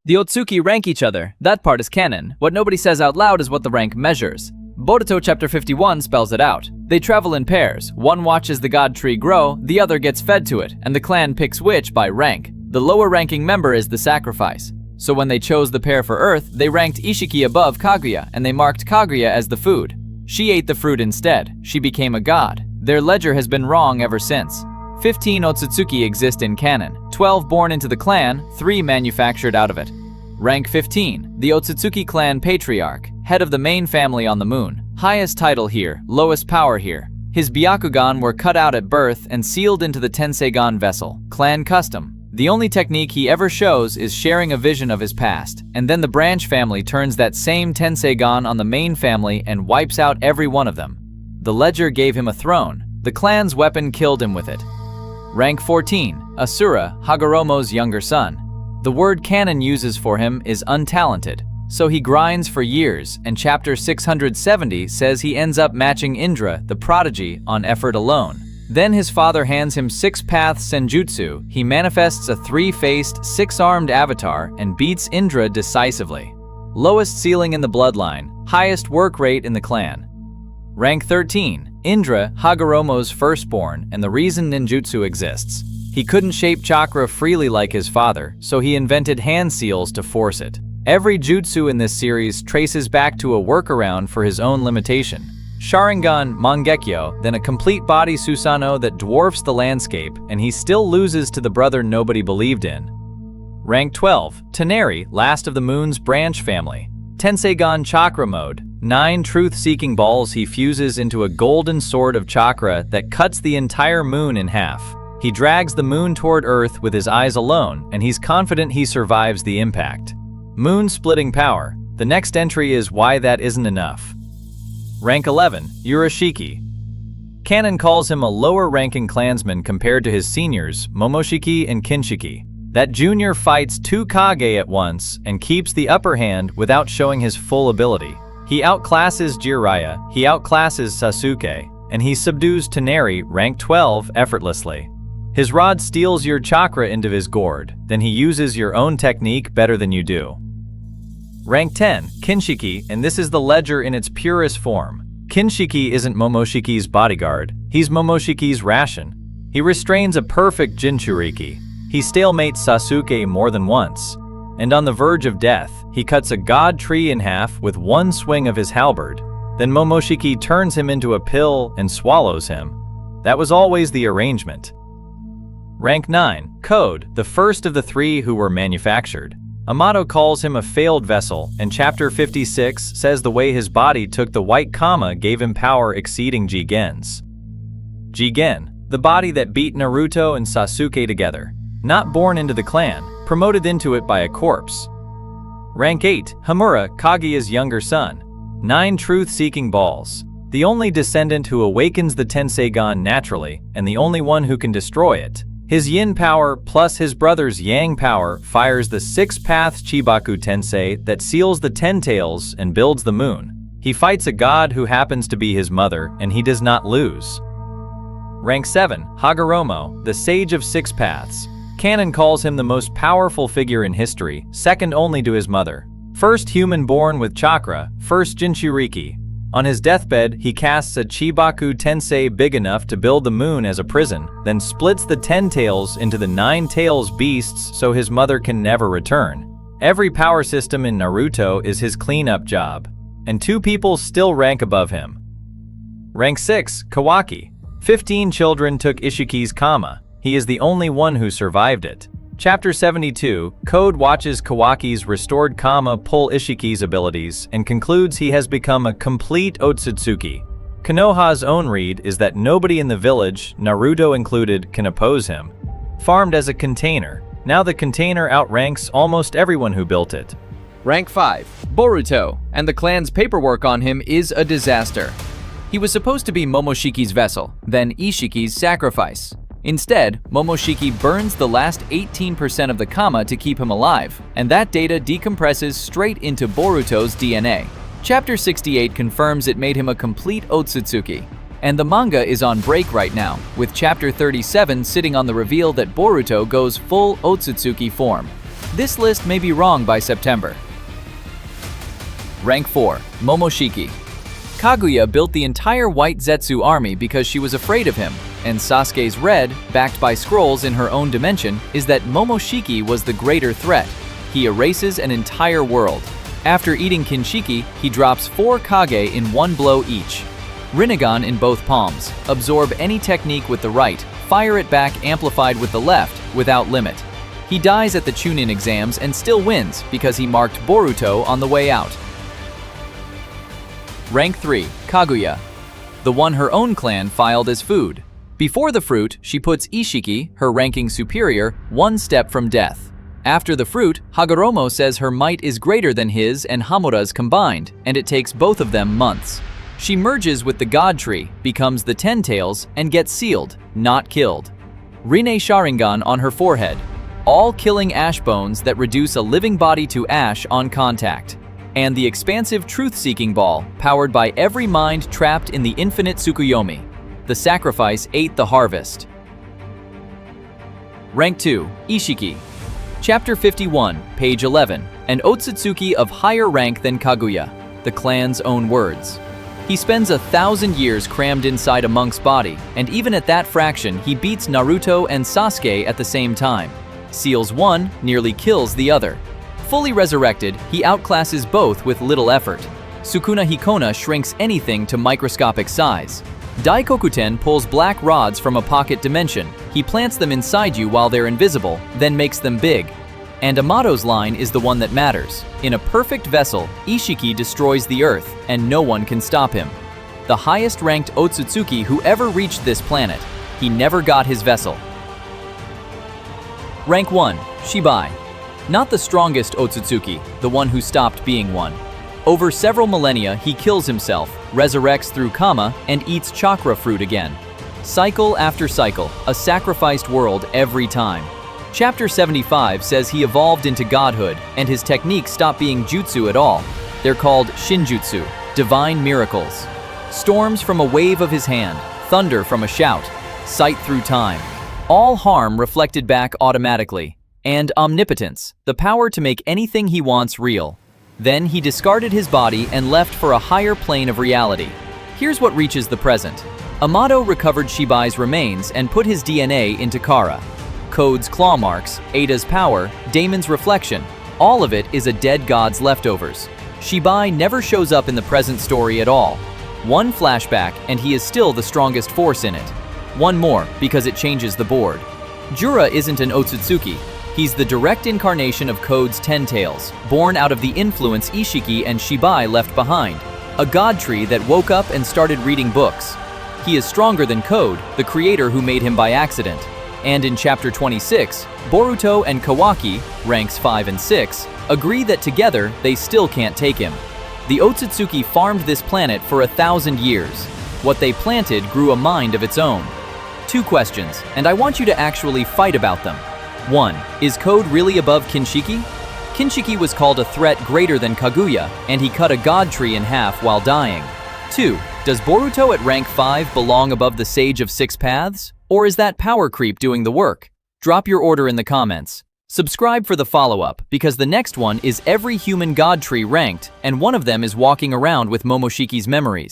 The Otsutsuki rank each other. That part is canon. What nobody says out loud is what the rank measures. Boruto chapter 51 spells it out. They travel in pairs. One watches the god tree grow, the other gets fed to it, and the clan picks which by rank. The lower ranking member is the sacrifice. So when they chose the pair for Earth, they ranked Isshiki above Kaguya, and they marked Kaguya as the food. She ate the fruit instead. She became a god. Their ledger has been wrong ever since. 15 Otsutsuki exist in canon, 12 born into the clan, 3 manufactured out of it. Rank 15, the Otsutsuki clan Patriarch, head of the main family on the moon. Highest title here, lowest power here. His Byakugan were cut out at birth and sealed into the Tenseigan vessel, clan custom. The only technique he ever shows is sharing a vision of his past, and then the branch family turns that same Tenseigan on the main family and wipes out every one of them. The ledger gave him a throne. The clan's weapon killed him with it. Rank 14, Asura, Hagoromo's younger son. The word canon uses for him is untalented, so he grinds for years, and chapter 670 says he ends up matching Indra, the prodigy, on effort alone. Then his father hands him 6-path senjutsu. He manifests a 3-faced, 6-armed avatar and beats Indra decisively. Lowest ceiling in the bloodline, highest work rate in the clan. Rank 13, Indra, Hagoromo's firstborn, and the reason ninjutsu exists. He couldn't shape chakra freely like his father, so he invented hand seals to force it. Every jutsu in this series traces back to a workaround for his own limitation. Sharingan Mangekyo, then a complete body Susanoo that dwarfs the landscape, and he still loses to the brother nobody believed in. Rank 12, Toneri, last of the moon's branch family. Tenseigan chakra mode, 9 truth-seeking balls he fuses into a golden sword of chakra that cuts the entire moon in half. He drags the moon toward Earth with his eyes alone, and he's confident he survives the impact. Moon-splitting power. The next entry is why that isn't enough. Rank 11, Urashiki. Canon calls him a lower-ranking clansman compared to his seniors, Momoshiki and Kinshiki. That junior fights 2 Kage at once and keeps the upper hand without showing his full ability. He outclasses Jiraiya, he outclasses Sasuke, and he subdues Toneri, rank 12, effortlessly. His rod steals your chakra into his gourd, then he uses your own technique better than you do. Rank 10, Kinshiki, and this is the ledger in its purest form. Kinshiki isn't Momoshiki's bodyguard, he's Momoshiki's ration. He restrains a perfect Jinchuriki. He stalemates Sasuke more than once. And on the verge of death, he cuts a god tree in half with one swing of his halberd. Then Momoshiki turns him into a pill and swallows him. That was always the arrangement. Rank 9, Code, the first of the 3 who were manufactured. Amato calls him a failed vessel, and chapter 56 says the way his body took the white comma gave him power exceeding Jigen's. Jigen, the body that beat Naruto and Sasuke together. Not born into the clan, promoted into it by a corpse. Rank 8, Hamura, Kaguya's younger son. 9 truth-seeking balls. The only descendant who awakens the Tenseigan naturally, and the only one who can destroy it. His yin power plus his brother's yang power fires the 6-path Chibaku Tensei that seals the 10 tails and builds the moon. He fights a god who happens to be his mother, and he does not lose. Rank 7, Hagoromo, the sage of 6 paths. Canon calls him the most powerful figure in history, second only to his mother. First human born with chakra, first Jinchuriki. On his deathbed, he casts a Chibaku Tensei big enough to build the moon as a prison, then splits the 10 tails into the 9 tails beasts so his mother can never return. Every power system in Naruto is his cleanup job, and 2 people still rank above him. Rank 6, Kawaki. 15 children took Isshiki's kama. He is the only one who survived it. Chapter 72, Code watches Kawaki's restored kama pull Isshiki's abilities and concludes he has become a complete Otsutsuki. Konoha's own read is that nobody in the village, Naruto included, can oppose him. Farmed as a container, now the container outranks almost everyone who built it. Rank 5, Boruto, and the clan's paperwork on him is a disaster. He was supposed to be Momoshiki's vessel, then Isshiki's sacrifice. Instead, Momoshiki burns the last 18% of the kama to keep him alive, and that data decompresses straight into Boruto's DNA. Chapter 68 confirms it made him a complete Otsutsuki, and the manga is on break right now, with chapter 37 sitting on the reveal that Boruto goes full Otsutsuki form. This list may be wrong by September. Rank 4. Momoshiki. Kaguya built the entire White Zetsu army because she was afraid of him, and Sasuke's red, backed by scrolls in her own dimension, is that Momoshiki was the greater threat. He erases an entire world. After eating Kinshiki, he drops 4 Kage in one blow each. Rinnegan in both palms. Absorb any technique with the right, fire it back amplified with the left, without limit. He dies at the Chunin exams and still wins because he marked Boruto on the way out. Rank 3. Kaguya. The one her own clan filed as food. Before the fruit, she puts Isshiki, her ranking superior, one step from death. After the fruit, Hagoromo says her might is greater than his and Hamura's combined, and it takes both of them months. She merges with the God Tree, becomes the Ten Tails, and gets sealed, not killed. Rinne Sharingan on her forehead. All killing ash bones that reduce a living body to ash on contact. And the expansive truth-seeking ball, powered by every mind trapped in the infinite Tsukuyomi. The sacrifice ate the harvest. Rank 2. Isshiki. Chapter 51, page 11. An Otsutsuki of higher rank than Kaguya. The clan's own words. He spends 1,000 years crammed inside a monk's body, and even at that fraction, he beats Naruto and Sasuke at the same time. Seals one, nearly kills the other. Fully resurrected, he outclasses both with little effort. Sukuna Hikona shrinks anything to microscopic size. Daikokuten pulls black rods from a pocket dimension. He plants them inside you while they're invisible, then makes them big. And Amato's line is the one that matters. In a perfect vessel, Isshiki destroys the earth, and no one can stop him. The highest ranked Otsutsuki who ever reached this planet. He never got his vessel. Rank 1. Shibai. Not the strongest Otsutsuki, the one who stopped being one. Over several millennia, he kills himself, resurrects through Kama, and eats chakra fruit again. Cycle after cycle, a sacrificed world every time. Chapter 75 says he evolved into godhood, and his techniques stopped being jutsu at all. They're called shinjutsu, divine miracles. Storms from a wave of his hand, thunder from a shout, sight through time. All harm reflected back automatically. And omnipotence, the power to make anything he wants real. Then he discarded his body and left for a higher plane of reality. Here's what reaches the present. Amato recovered Shibai's remains and put his DNA into Kara. Code's claw marks, Ada's power, Damon's reflection, all of it is a dead god's leftovers. Shibai never shows up in the present story at all. One flashback and he is still the strongest force in it. One more because it changes the board. Jura isn't an Otsutsuki. He's the direct incarnation of Code's Ten Tails, born out of the influence Isshiki and Shibai left behind. A god tree that woke up and started reading books. He is stronger than Code, the creator who made him by accident. And in Chapter 26, Boruto and Kawaki, ranks 5 and 6, agree that together they still can't take him. The Otsutsuki farmed this planet for 1,000 years. What they planted grew a mind of its own. 2 questions, and I want you to actually fight about them. 1. Is Code really above Kinshiki? Kinshiki was called a threat greater than Kaguya, and he cut a god tree in half while dying. 2. Does Boruto at rank 5 belong above the Sage of Six Paths? Or is that power creep doing the work? Drop your order in the comments. Subscribe for the follow-up, because the next one is every human god tree ranked, and one of them is walking around with Momoshiki's memories.